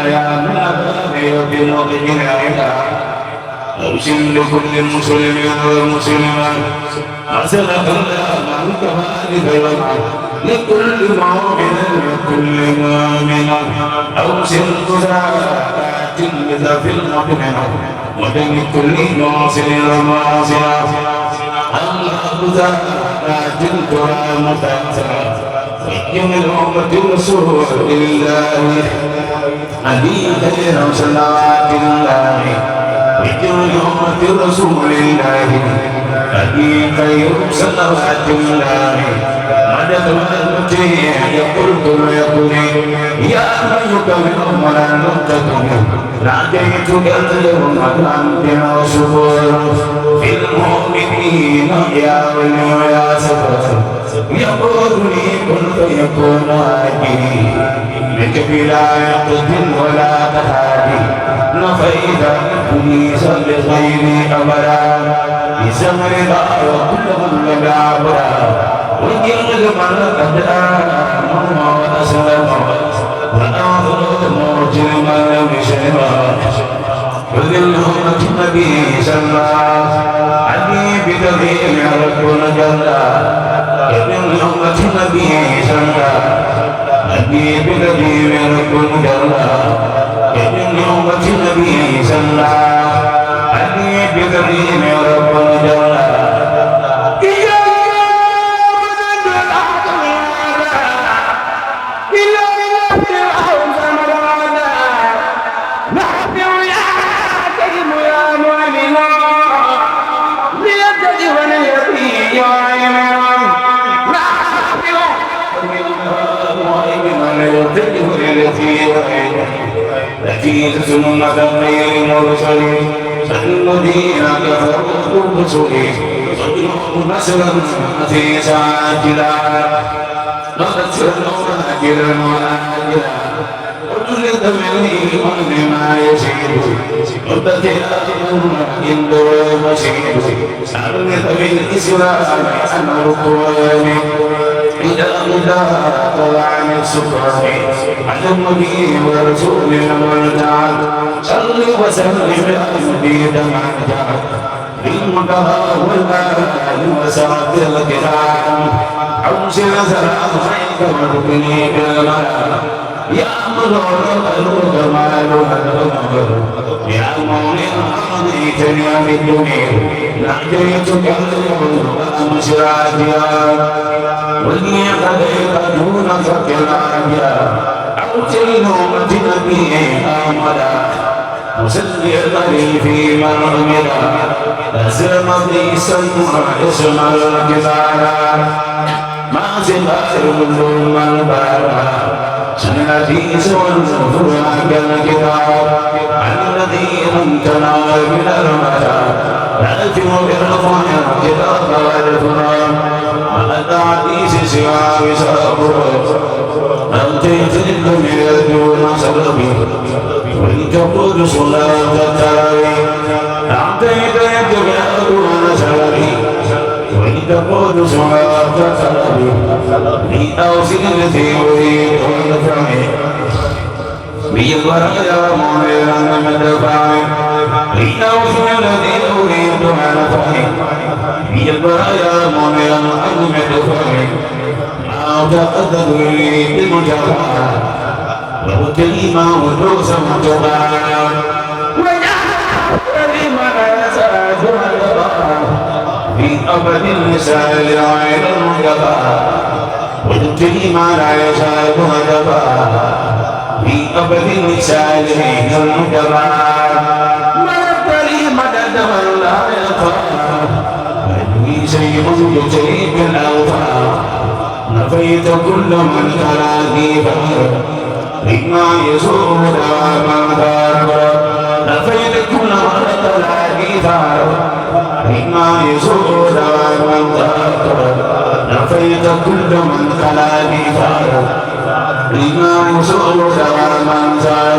يا من أبى بموضع عدا أرسل لكل مسلم ومسلمة أرسلك الله من كفالك ومع لكل مؤمن وكل مؤمنة أرسل قراءات في المؤمنة ودم كل ناصر ومعصرة الله قراءات كرامة ويوم الأمة رسول الله علي خير صلوات الله ويوم الأمة رسول الله علي خير صلوات الله مدد المتي يقول يا من يكمل ولا نقتكم ناديتك اليوم أنت وشكر في المؤمنين يا ولي يا سفر يقول لي كن فيكون هادي بك بلا يقد ولا تهادي نفيت أنيس لغيري أمرا بزمر وكل من بعبرا ويغل من قد آمن وأسلم وآخر مجرما بشرا وذلهم النبي صلى الله عليه بدليل ربنا جل ابن أمة النبي صلى الله عليه بدليل ربنا جل ابن أمة النبي صلى الله عليه بدليل ربنا جل التي سنة غير مرسلين الذين كفروا برسلهم نسلا في ساجلا نذكرون أجرا وآجلا وجلد منهم بما يشير وبدأتهم عند المشير سألت بالإسلام عن القرآن إذا مدى عن السكر على النبي ورسول المرتعد صل وسلم بيد من جعل بالمنتهى والآل وسعد الكرام أوصل سلام عليك وركني بالمرام يا مدعو الجمال والنور يا مولى أعطيتني بالدنيا ناديتك اليوم وأمشراكيا ولي قدير دون فكراكيا أوتي نومة نبي آمدا مسلي الغري في مرمدا أزرم بي سمع اسم الكبارا ما زبار من البارا سنتي سوى الكتاب الذي امتنع من المتى نأتي بالرفايا كتاب والفرام مأتى عديس سوى بسابر أنتيت الدنيا دون سببي ولتقود صلاة التراويح أعطيت الدنيا دون سببي ولتقود صلاة التراويح لأوصل التي أريد ونفعي بالبرايا معيرا مدفعي لأوصل الذي أريد ونفعي بالبرايا معيرا مدفعي ما تقدر لي بالمجرى وكلمة ودوس مجرى وكلمة يسعد في أبد النساء عين المجرى والكلمة لا يزال هدفا في أبد النساء عين المجرى ما الكلمة لا يخفى أني شيء يجري بالأوفى نفيت كل من تراني فهر لما يسوء دواما دار نفيت كل من تراني فهر لما يسوء دواما دار نفيت كل من تراني فهر لما يسوء دواما دار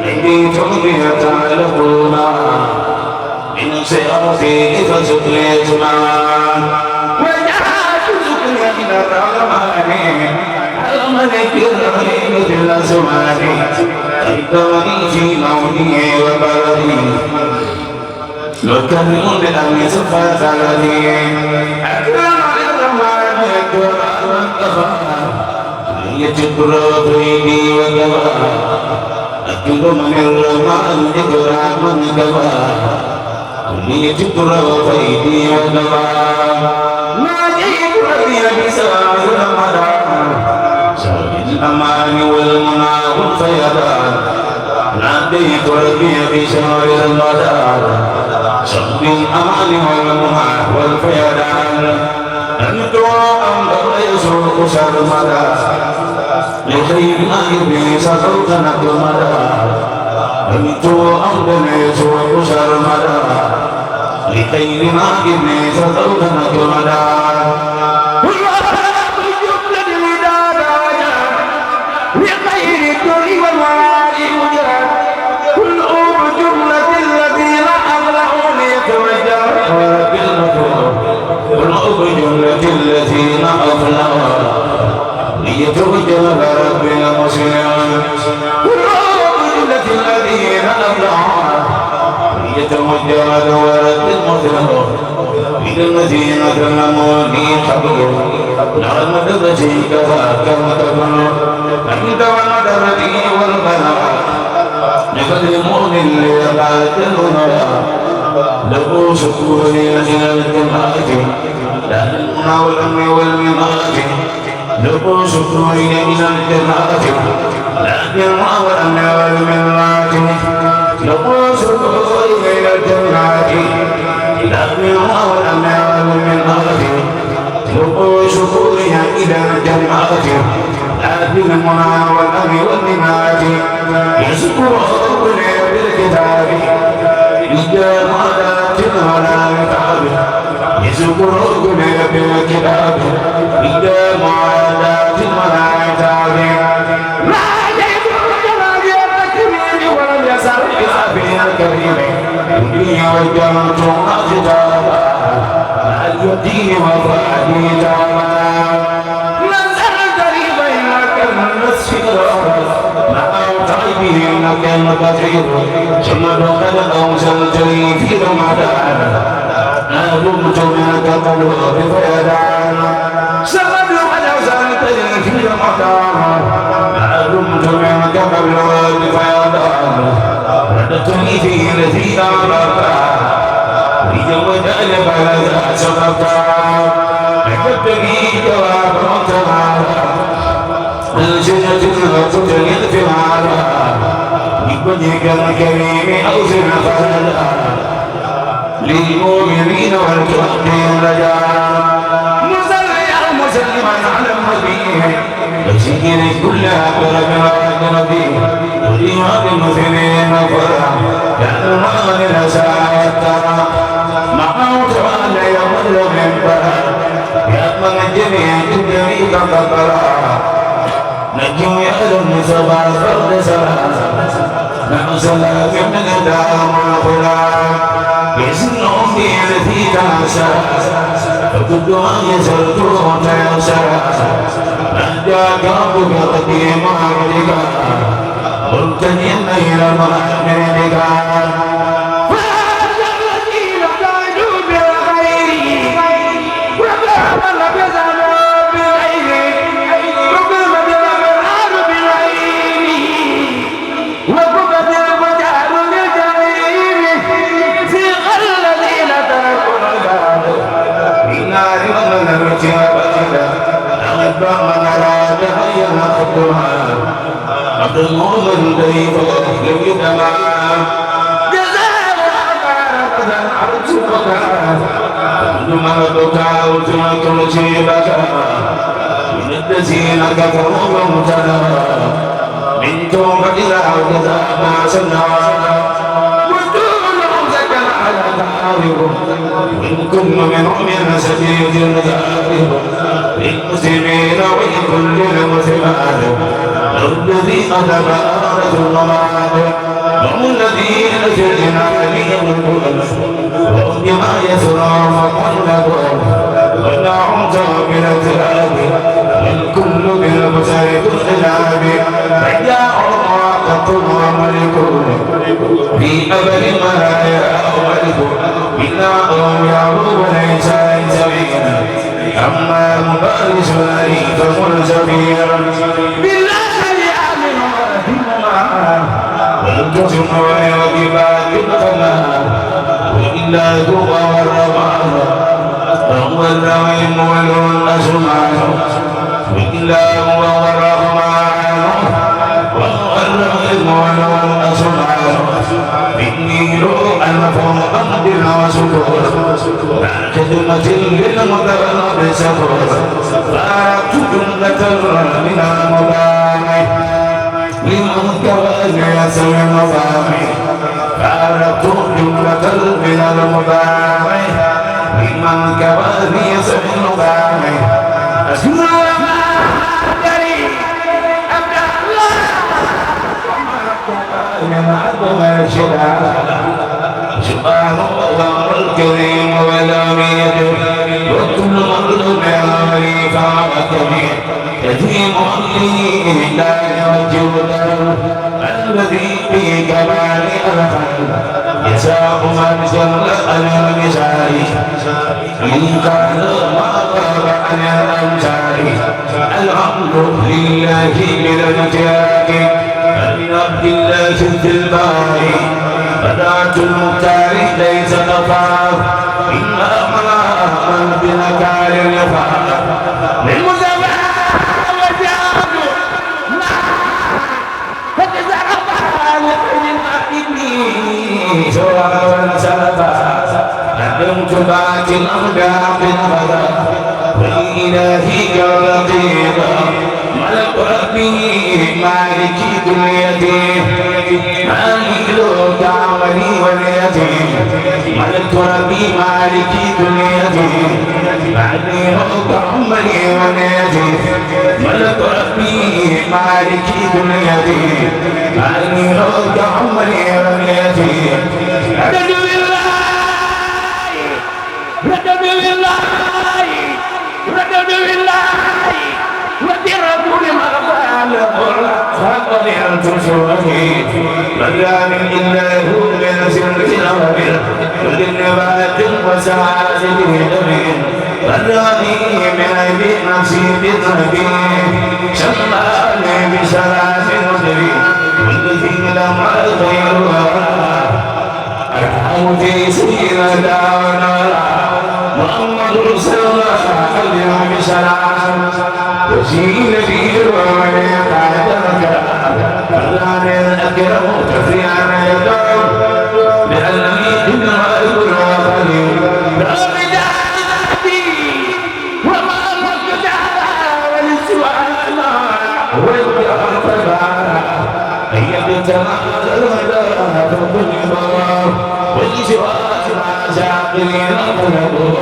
نجيتم يتعلقون من صراطي فسقيتما وجعلت سكني إلى الرحمن الملك الرحيم ذي الأزمان أيقظني في نومي وبلدي نكرم بالأمن صفات الذي أكرم للرحمن يكرم والكفى يجبر بيدي وكفى أكرم للرحمن يكرم والكفى يجبر بيدي وكفى ما جئت ربي بسبب رمضان شهر الأمان والمنى والفيضان ناديت ربي بشهر رمضان شهر الأمان والمنى والفيضان أنت أمر يسوق شهر رمضان لخير أهلي سقوط نقل مدى أنت أمر يسوق شهر رمضان لخير أهلي سقوط نقل مدى الذين أفلحوا ليتوجه رب المسلمين والعبد الذين أفلحوا ليتوجه رب المسلمين إلى الذين ظلموا لي حبيب نعم درجيك فاكم تبنوا أنت ونظرتي والبلاء لقد المؤمن ليقاتلنا له شكور لأجل الجماعة لا المنى والأمن والممات له شكور إلى الجماعة لا المنى والأمن والممات له شكور إلى الجماعة لا المنى والأمن والممات له شكور إلى الجماعة لا المنى والأمن والممات يشكر ربنا بالكتاب إجابات ولا يتعب يذكركم بالكتاب إجابات ولا يتعب ما يدعو جلال الكريم ولم يسر بأبي الكريم إني وجهت أجدابا مع اليتيم وفادي تابا نزل قريبا لك المسجد كان كثير ثم قد أوصلتني في رمضان أهلمت منك قبل بفيدان سقد قد أوصلتني في رمضان أهلمت منك قبل بفيدان ردتني في الذي أمرك لجوجل بلد سبقا أحببت بي جواب وتعالى الجنة وقتل الثمار بوجهك الكريم أوزن خلدا للمؤمنين والكافرين رجاء مصليا مسلما على النبي وشكر كل أقرب وأقربي وليها بالمسلمين فرح يأمر للأساء ترى معه تعالى يمر من برا يأمر الجميع تدري كفرا نجم يأذن سبع فرد سبع نحن سلام من الدام والخلام يزنهم به التي تنسى فكل ما يزلت وتنسى نهجاك ربك قديم عبدك مرتديا إلى مرحمتك فهذا الذين قالوا بالخير وقامل بزمان بالغير من أراد أن ينقضها عبد المؤمن ضيف للجماع جزاء قد عرفت بكاء كل ما بكى وترك مصيبك من الذين كفروا ومتنوا من توبة إلى جزاء ما سنوا ودونهم سكن على دارهم وإن كل من سبيل ذاهب للمسلمين ولكل المسلمات الذي أدب رجل في أبد المرايا أولد بنا أم يعروب ليس سبيلا أما مبارس لي فمنزبيرا بالله يعلم رحمنا والجسم ويوجبات القمر وإلا هو والرمان هو الرحيم والأسمان وإلا هو والرحمن وهو الرحيم والأسمان إني لو أنا فوق قدر وسكور خدمة للمتبنى بسكور فارقت جملة من المباني لمن كوان يسمي المباني فارقت جملة من المباني لمن كوان يسمي المباني أسمع من عظم سبحانه الكريم ولم يدر وكل مظلوم علي فعلتني يتيم لي لا يرجو الذي في كمال الخلق يساق من جل النساء إن كان ما غاب عن الأمثال الحمد لله بالامتياز من عبد الله في الباري بدأت المختار ليس نفاق إلا من بنكار يفاق للمزمع وجاب لا فتزعب لحين إني سواء سلفا ندمت بات الأرجاء بالغدا وإلهي كالرقيبا ملك ربي مالكي كليتي مالك لو تعملي واليتي ملك ربي مالكي كليتي مالك لو تعملي واليتي ملك ربي مالكي كليتي مالك لو تعملي واليتي ردد بالله ردد بالله ردد بالله وبرسول مغفال فقد ينتصرني مدام إلا هو من سر الأمر وذنبات وسعاسل دمين بداني من أبي نفسي بذنبي شمالي بسلاس نصري والذي لم أغيرها أرحم في سيرة دعونا محمد رسول الله اليوم سلام وسيل به ومن يقعدك فلان الأكرم كفيان يدعو لأنني دماء الوطني رب جعلتي وما رب ولسوانا والجهر فبعنا أن يبتغى المدى فكل مرار ولسوانا شاقرين أطلبوا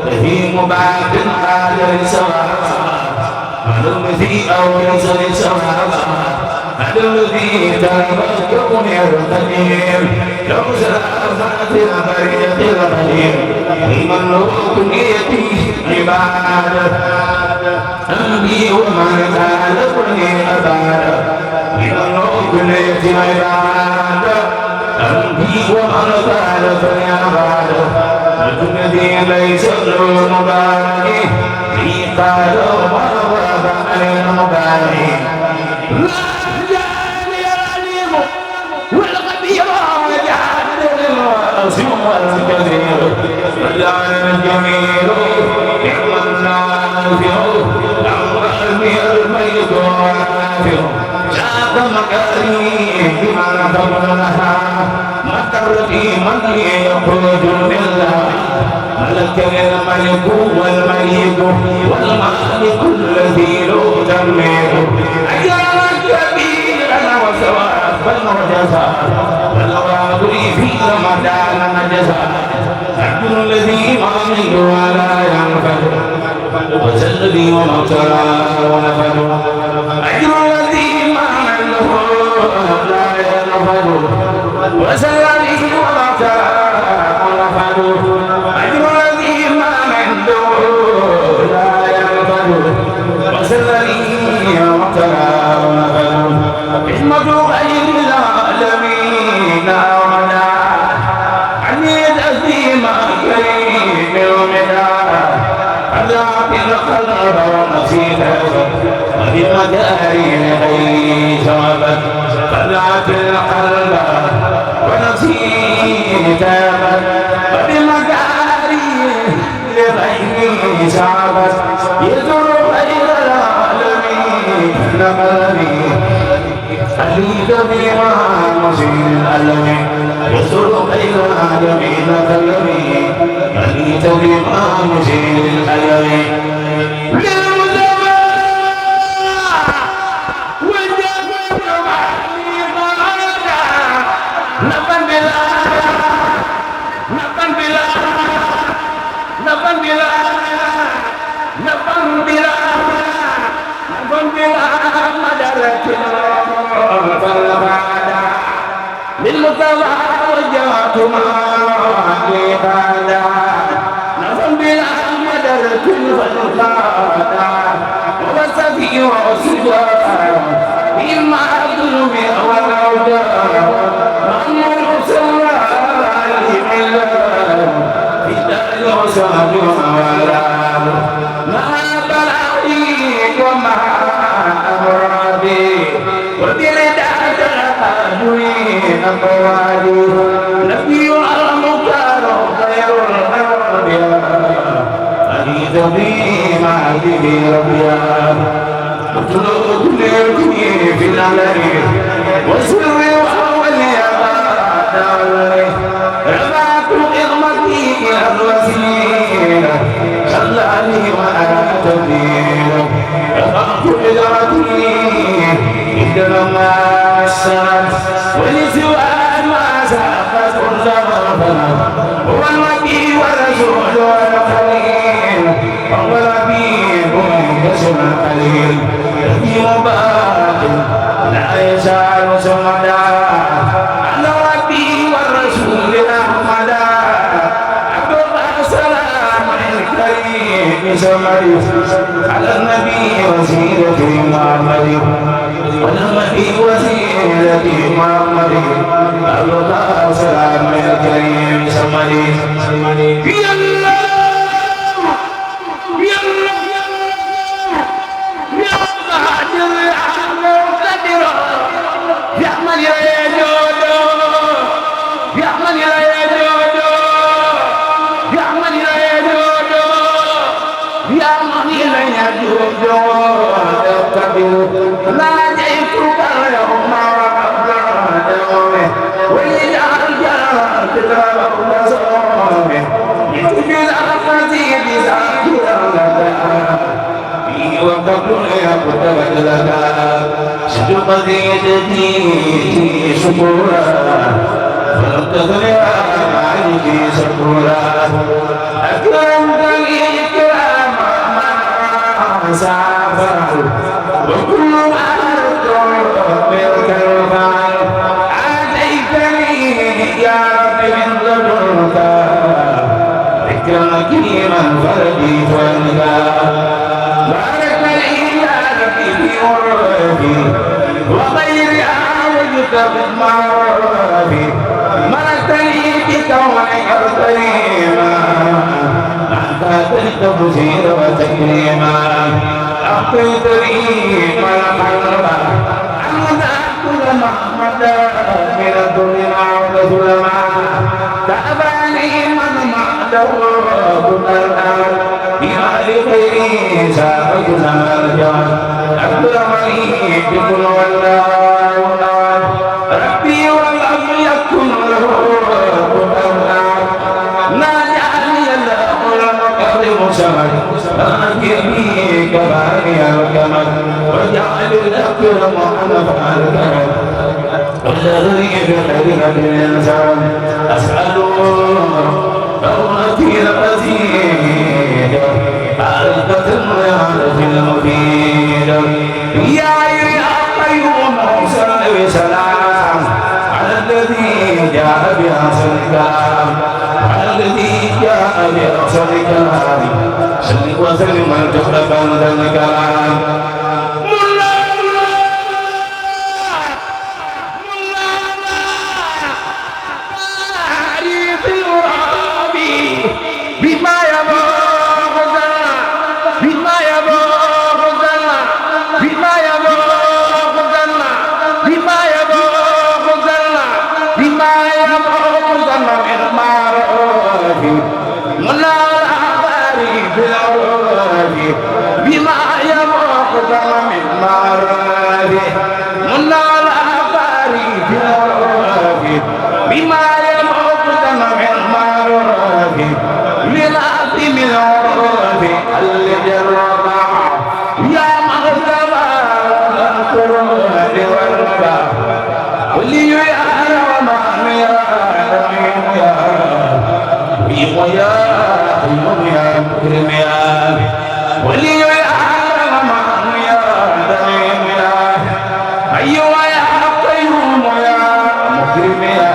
فهيم بعد قادر سواء الذي أورث السماء هذا الذي تركه يرتدي لو سلامات البرية الغليل لمن ركنيتي عبادة أنبي ومن خالقني أبدا لمن ركنيتي عبادة أنبي ومن خالقني أبدا الذي ليس له مبالي في قال المبالي لا جاني العليم والغبير وجعل الواسع والكثير وجعل الجميل نعم النافع أمرني الميت والنافع شاق مكاري بما قبلها مطرتي من يخرج منها ملك الملك والملك والمالك الذي له تملك أجرا كبيرا وثوابا وجزاء والغابري في رمضان نجزاء أجر الذي ما منه ولا ينفد وسلبي ومطرى ونفد أجر الذي ما منه لا ينفد وسلبي ومطرى ونفد أجر الذي ما منه لا ينفد وسلبي ومطرى ونفد حكمة غير العالمين المكارم غير ثوابت فدعت القلب ونسيت وبمكارم لغير ثوابت يزور غير العالمين نقلبي خليك بما مسير الألم يزور غير العالمين نقلبي خليك بما مسير الألم للمصطفى وجهت معي بعدا نظم بلا مدرة فالقادا وسفي وسجا إما الظلم والأوجاع أمر سرى لملا في دار وسهل ولا ما بلغي وما أمرادي وبرداد الأدوين قوادي نبي المختار خير الأنبياء أريد بي ما به ربيا اطلب لي في الأمر وسر وأولي رفعت إغمتي إلى الوسيلة خلاني وأنا تبين رفعت إغمتي إذا ما السنة ولسوى ما ساقت كل مرفنا هو النبي والرسول والخليل وهو الحبيب يسمى القليل يهدي باق لا يزال سمدا على ربي والرسول أحمدا عبد الله سلام الكريم سمري على النبي وسيلة محمد والنبي وسيلة محمد عبد الله سلام الكريم سمري يا الله يا الله يا قادر يا مقتدر يا من يجود يا من يجود يا من يجود يا من يجود يقتدر ناديتك اليوم وإجعل جلالك الأولى يتجد أخذي بذاكرا لك وقبل يقتل لك شد قضيتي شكورا فلم تغني عني شكورا أكرمتني إكراما ما سافر وكل ما منك الفعل آتيتني يا رب من لدنك ذكرا كريما فرديت عنك بارك لي يا ربي في عرفي وغير أعوجك بالمعروف ملكتني بكونك الكريما أنت أتيت بشير وتكريما أعطيتني القلب كل محمد من الدنيا وسلما تابعني من معده كل الآن بما لخيري سابقنا الجان أكرمني بكل والله ربي ولم يكن له كل الآن ناجعني الله المقدم سمد أنكرني كفاني الكمد وجعل الأكرم أنفع الكرم والذي بخير الإنسان أسأله كونتي المزيد حلقة الرياض المفيد يا قيوم صل وسلام على الذي جاء بأحسن الكلام على الذي جاء بأحسن الكلام صل وسلم وتقبل ذا الكلام بما يبغض ولي يا رحمن يا رحيم يا رحيم يا قيوم يا مكرم يا ولي يا رحمن يا رحيم يا حي يا قيوم يا مكرم يا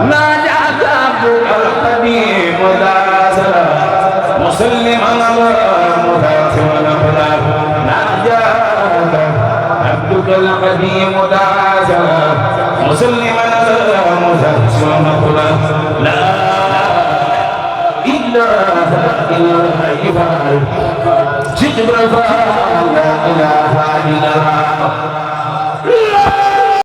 ناجاك عبدك القديم ذا مسلما مذاكرا ناجاك عبدك القديم ذا مسلما مذاكرا لا إله إلا الله جبر لا إله إلا الله